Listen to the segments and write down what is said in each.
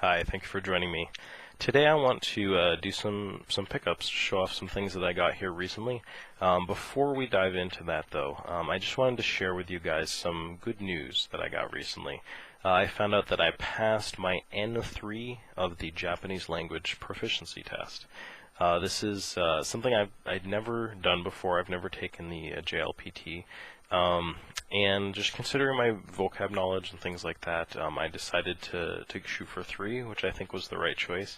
Hi, thank you for joining me. Today I want to do some pickups, show off some things that I got here recently. Before we dive into that though, I just wanted to share with you guys some good news that I got recently. I found out that I passed my N3 of the Japanese language proficiency test. This is something I'd never done before. I've never taken the JLPT. And just considering my vocab knowledge and things like that, I decided to shoot for 3, which I think was the right choice.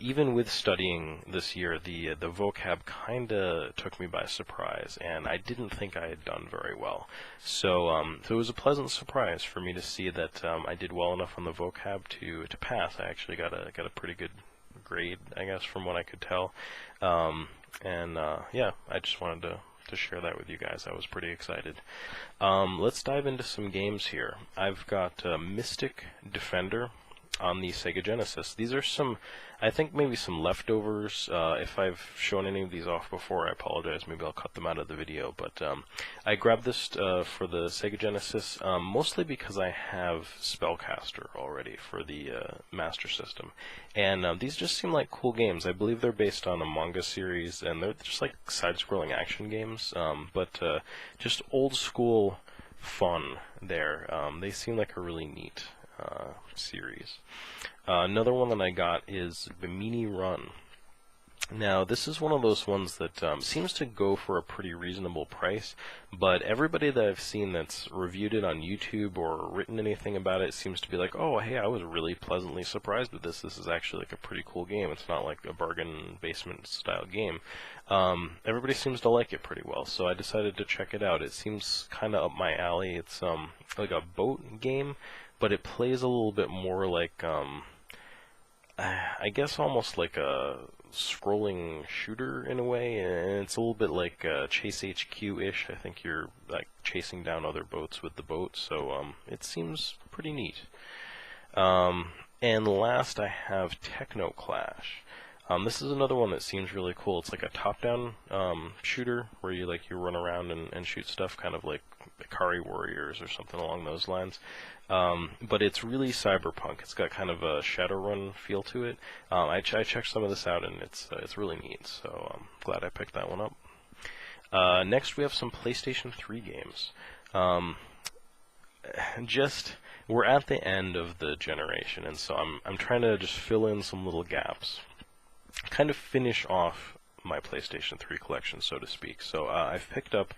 Even with studying this year, the vocab kinda took me by surprise, and I didn't think I had done very well. So it was a pleasant surprise for me to see that I did well enough on the vocab to pass. I actually got a pretty good grade, I guess, from what I could tell. Yeah, I just wanted to share that with you guys. I was pretty excited. Let's dive into some games here. I've got Mystic Defender on the Sega Genesis. These are some, I think maybe some leftovers. If I've shown any of these off before, I apologize. Maybe I'll cut them out of the video. But I grabbed this for the Sega Genesis mostly because I have Spellcaster already for the Master System. And these just seem like cool games. I believe they're based on a manga series, and they're just like side-scrolling action games, but just old-school fun there. They seem like a really neat series. Another one that I got is Bimini Run. Now, this is one of those ones that seems to go for a pretty reasonable price, but everybody that I've seen that's reviewed it on YouTube or written anything about it seems to be like, oh, hey, I was really pleasantly surprised with this. This is actually like a pretty cool game. It's not like a bargain basement style game. Everybody seems to like it pretty well, so I decided to check it out. It seems kind of up my alley. It's like a boat game, but it plays a little bit more like, I guess almost like a scrolling shooter in a way, and it's a little bit like Chase HQ-ish. I think you're like chasing down other boats with the boat, so it seems pretty neat. And last I have Techno Clash. This is another one that seems really cool. It's like a top-down shooter where you run around and shoot stuff, kind of like Ikari Warriors or something along those lines. But it's really cyberpunk. It's got kind of a Shadowrun feel to it. I checked some of this out, and it's really neat. So I'm glad I picked that one up. Next, we have some PlayStation 3 games. We're at the end of the generation, and so I'm trying to just fill in some little gaps, kind of finish off my PlayStation 3 collection, so to speak. So I've picked up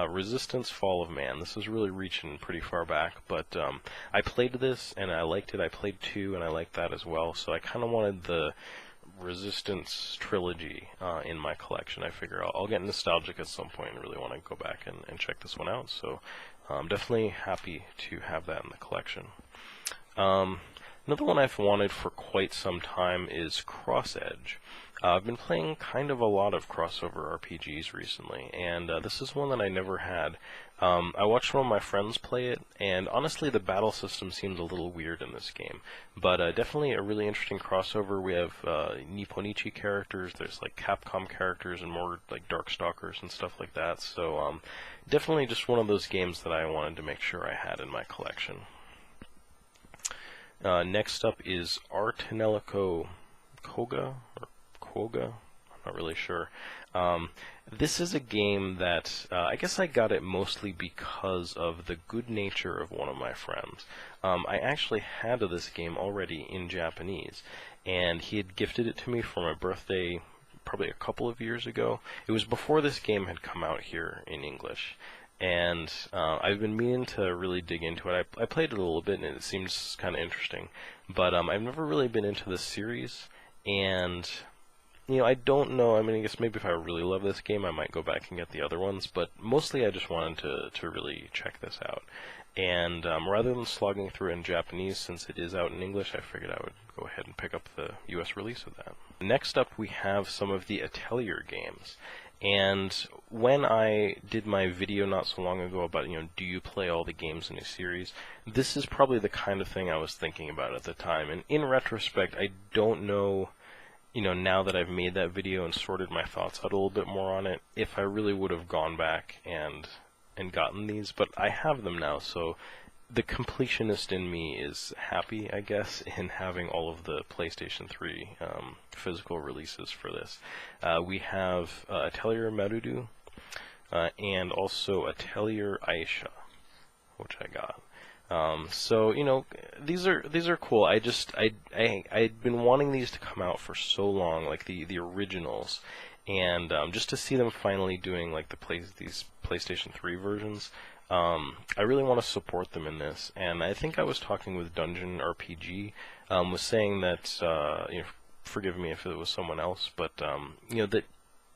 Resistance: Fall of Man. This is really reaching pretty far back, but I played this and I liked it. I played 2 and I liked that as well, so I kind of wanted the Resistance trilogy in my collection. I figure I'll get nostalgic at some point and really want to go back and check this one out, so I'm definitely happy to have that in the collection. Another one I've wanted for quite some time is Cross Edge. I've been playing kind of a lot of crossover RPGs recently, and this is one that I never had. I watched one of my friends play it, and honestly the battle system seems a little weird in this game, but definitely a really interesting crossover. We have Nipponichi characters, there's like Capcom characters, and more like Darkstalkers and stuff like that, so definitely just one of those games that I wanted to make sure I had in my collection. Next up is Artenelico Koga, or Koga? I'm not really sure. This is a game that I guess I got it mostly because of the good nature of one of my friends. I actually had this game already in Japanese, and he had gifted it to me for my birthday probably a couple of years ago. It was before this game had come out here in English. And I've been meaning to really dig into it. I played it a little bit, and it seems kind of interesting. But I've never really been into this series, and I don't know. I mean, I guess maybe if I really love this game, I might go back and get the other ones. But mostly, I just wanted to really check this out. And rather than slogging through it in Japanese, since it is out in English, I figured I would go ahead and pick up the U.S. release of that. Next up, we have some of the Atelier games. And when I did my video not so long ago about, do you play all the games in a series, this is probably the kind of thing I was thinking about at the time. And in retrospect, I don't know, now that I've made that video and sorted my thoughts out a little bit more on it, if I really would have gone back and gotten these, but I have them now, so the completionist in me is happy, I guess, in having all of the PlayStation 3 physical releases for this. We have Atelier Marudu and also Atelier Aisha, which I got. So these are cool. I'd been wanting these to come out for so long, like the originals, and just to see them finally doing like these PlayStation 3 versions. I really want to support them in this, and I think I was talking with Dungeon RPG, was saying that forgive me if it was someone else, but that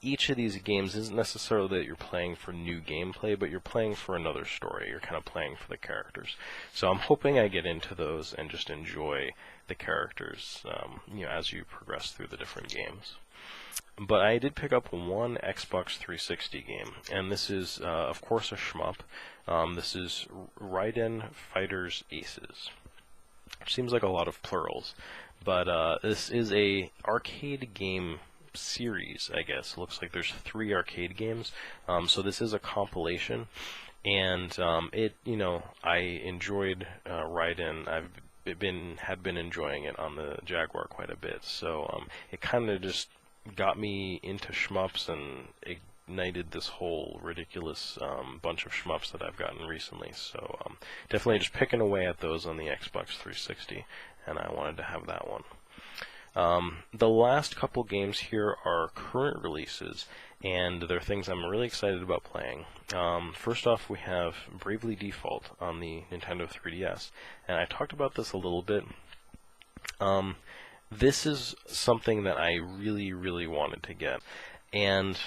each of these games isn't necessarily that you're playing for new gameplay, but you're playing for another story. You're kind of playing for the characters. So I'm hoping I get into those and just enjoy the characters, as you progress through the different games. But I did pick up one Xbox 360 game, and this is, of course, a shmup. This is Raiden Fighters Aces, which seems like a lot of plurals, but this is a arcade game series, I guess. It looks like there's 3 arcade games, so this is a compilation, and I enjoyed Raiden. Had been enjoying it on the Jaguar quite a bit, so it kind of just got me into shmups and ignited this whole ridiculous bunch of shmups that I've gotten recently. So definitely just picking away at those on the Xbox 360, and I wanted to have that one. The last couple games here are current releases, and they're things I'm really excited about playing. First off, we have Bravely Default on the Nintendo 3DS, and I talked about this a little bit. This is something that I really, really wanted to get, and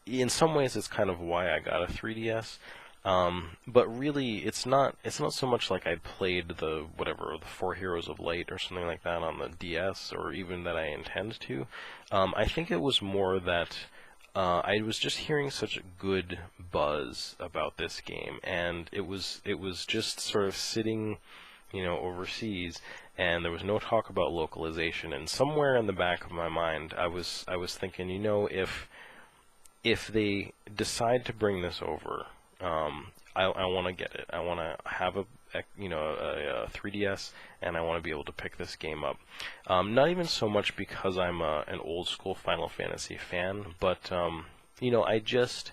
in some ways it's kind of why I got a 3DS. But really, it's not so much like I played the 4 Heroes of Light or something like that on the DS, or even that I intend to. I think it was more that I was just hearing such good buzz about this game, and it was just sort of sitting, overseas, and there was no talk about localization. And somewhere in the back of my mind, I was thinking, if they decide to bring this over, I want to get it. I want to have a 3DS, and I want to be able to pick this game up. Not even so much because I'm an old school Final Fantasy fan, but I just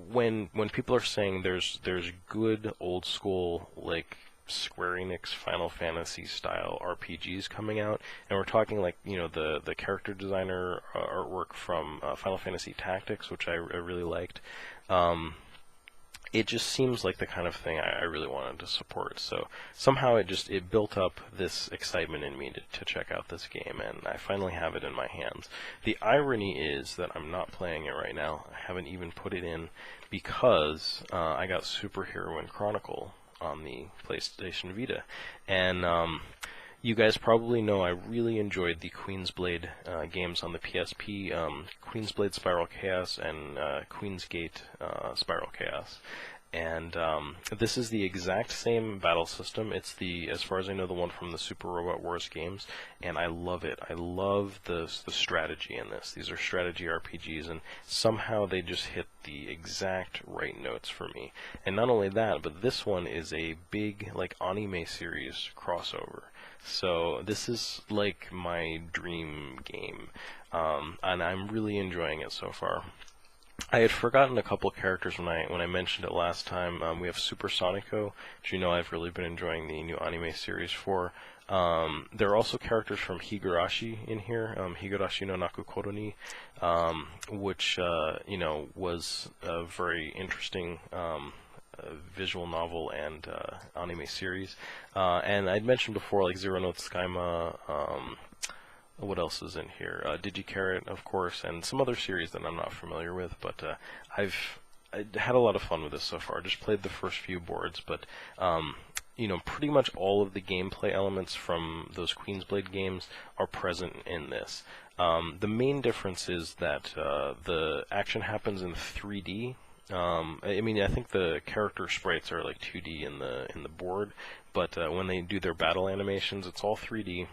when people are saying there's good old school like Square Enix Final Fantasy style RPGs coming out, and we're talking like the character designer artwork from Final Fantasy Tactics, which I really liked. It just seems like the kind of thing I really wanted to support. So somehow it built up this excitement in me to check out this game, and I finally have it in my hands. The irony is that I'm not playing it right now. I haven't even put it in because I got Superheroine Chronicle on the PlayStation Vita, and you guys probably know I really enjoyed the Queen's Blade games on the PSP, Queen's Blade Spiral Chaos and Queen's Gate Spiral Chaos. And this is the exact same battle system. It's as far as I know, the one from the Super Robot Wars games, and I love it. I love the strategy in this. These are strategy RPGs, and somehow they just hit the exact right notes for me. And not only that, but this one is a big like anime series crossover. So this is like my dream game, and I'm really enjoying it so far. I had forgotten a couple characters when I mentioned it last time. We have Super Sonico, which I've really been enjoying the new anime series for. There are also characters from Higurashi in here, Higurashi no Nakukoro ni, which was a very interesting visual novel and anime series. And I'd mentioned before, like Zero no Tsukaima. What else is in here? Digicarrot, of course, and some other series that I'm not familiar with, but I had a lot of fun with this so far. Just played the first few boards, but pretty much all of the gameplay elements from those Queen's Blade games are present in this. The main difference is that the action happens in 3D. I think the character sprites are like 2D in the board, but when they do their battle animations, it's all 3D.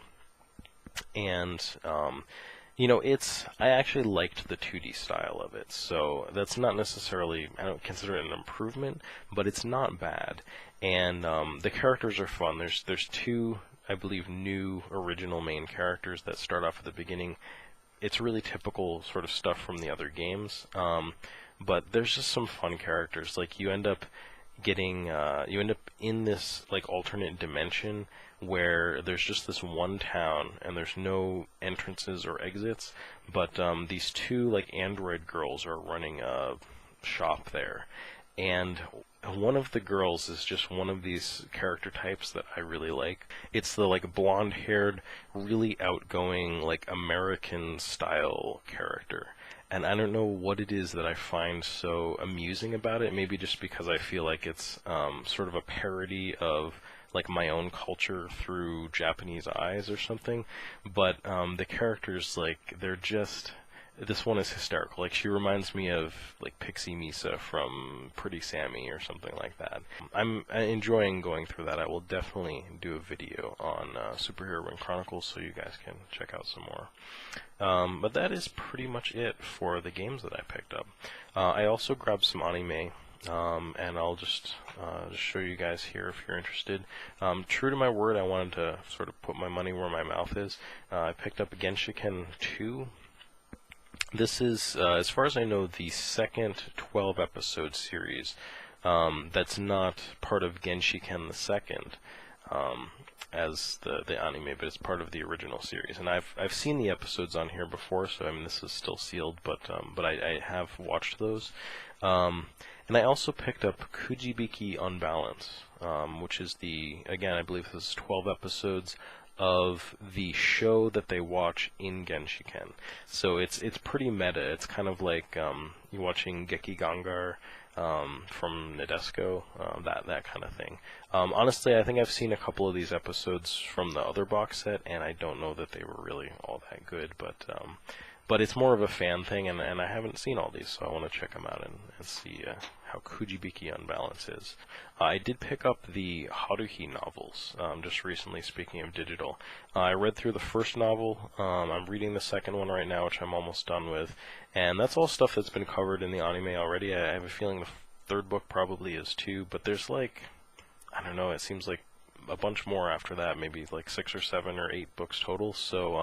And You know, I actually liked the 2D style of it, so that's not necessarily, I don't consider it an improvement, but it's not bad. And the characters are fun. There's two, I believe, new original main characters that start off at the beginning. It's really typical sort of stuff from the other games, but there's just some fun characters. Like you end up in this like alternate dimension where there's just this one town and there's no entrances or exits, but these two like android girls are running a shop there, and one of the girls is just one of these character types that I really like. It's the like blonde-haired, really outgoing, like American style character. And I don't know what it is that I find so amusing about it. Maybe just because I feel like it's sort of a parody of like my own culture through Japanese eyes or something. But the characters, like, they're just, this one is hysterical. Like, she reminds me of like Pixie Misa from Pretty Sammy or something like that. I'm enjoying going through that. I will definitely do a video on Superhero Wing Chronicles so you guys can check out some more. But that is pretty much it for the games that I picked up. I also grabbed some anime, and I'll just show you guys here if you're interested. True to my word, I wanted to sort of put my money where my mouth is. I picked up Genshiken 2. This is, as far as I know, the second 12-episode series that's not part of Genshiken the Second, as the anime, but it's part of the original series. And I've seen the episodes on here before, so I mean this is still sealed, but I have watched those. And I also picked up Kujibiki Unbalance, which is again, I believe this is 12 episodes of the show that they watch in Genshiken. So it's pretty meta. It's kind of like you're watching Geki Gangar from Nadesco, that kind of thing. Honestly, I think I've seen a couple of these episodes from the other box set, and I don't know that they were really all that good, but it's more of a fan thing, and I haven't seen all these, so I want to check them out and see how Kujibiki Unbalance is. I did pick up the Haruhi novels just recently, speaking of digital. I read through the first novel. I'm reading the second one right now, which I'm almost done with, and that's all stuff that's been covered in the anime already. I have a feeling the third book probably is too, but there's like, I don't know, it seems like a bunch more after that, maybe like 6 or 7 or 8 books total. So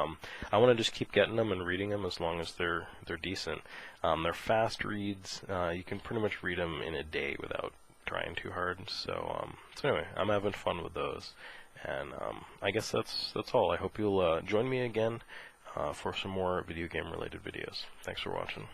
I want to just keep getting them and reading them as long as they're decent. They're fast reads. You can pretty much read them in a day without trying too hard. So anyway, I'm having fun with those, and I guess that's all. I hope you'll join me again for some more video game related videos. Thanks for watching.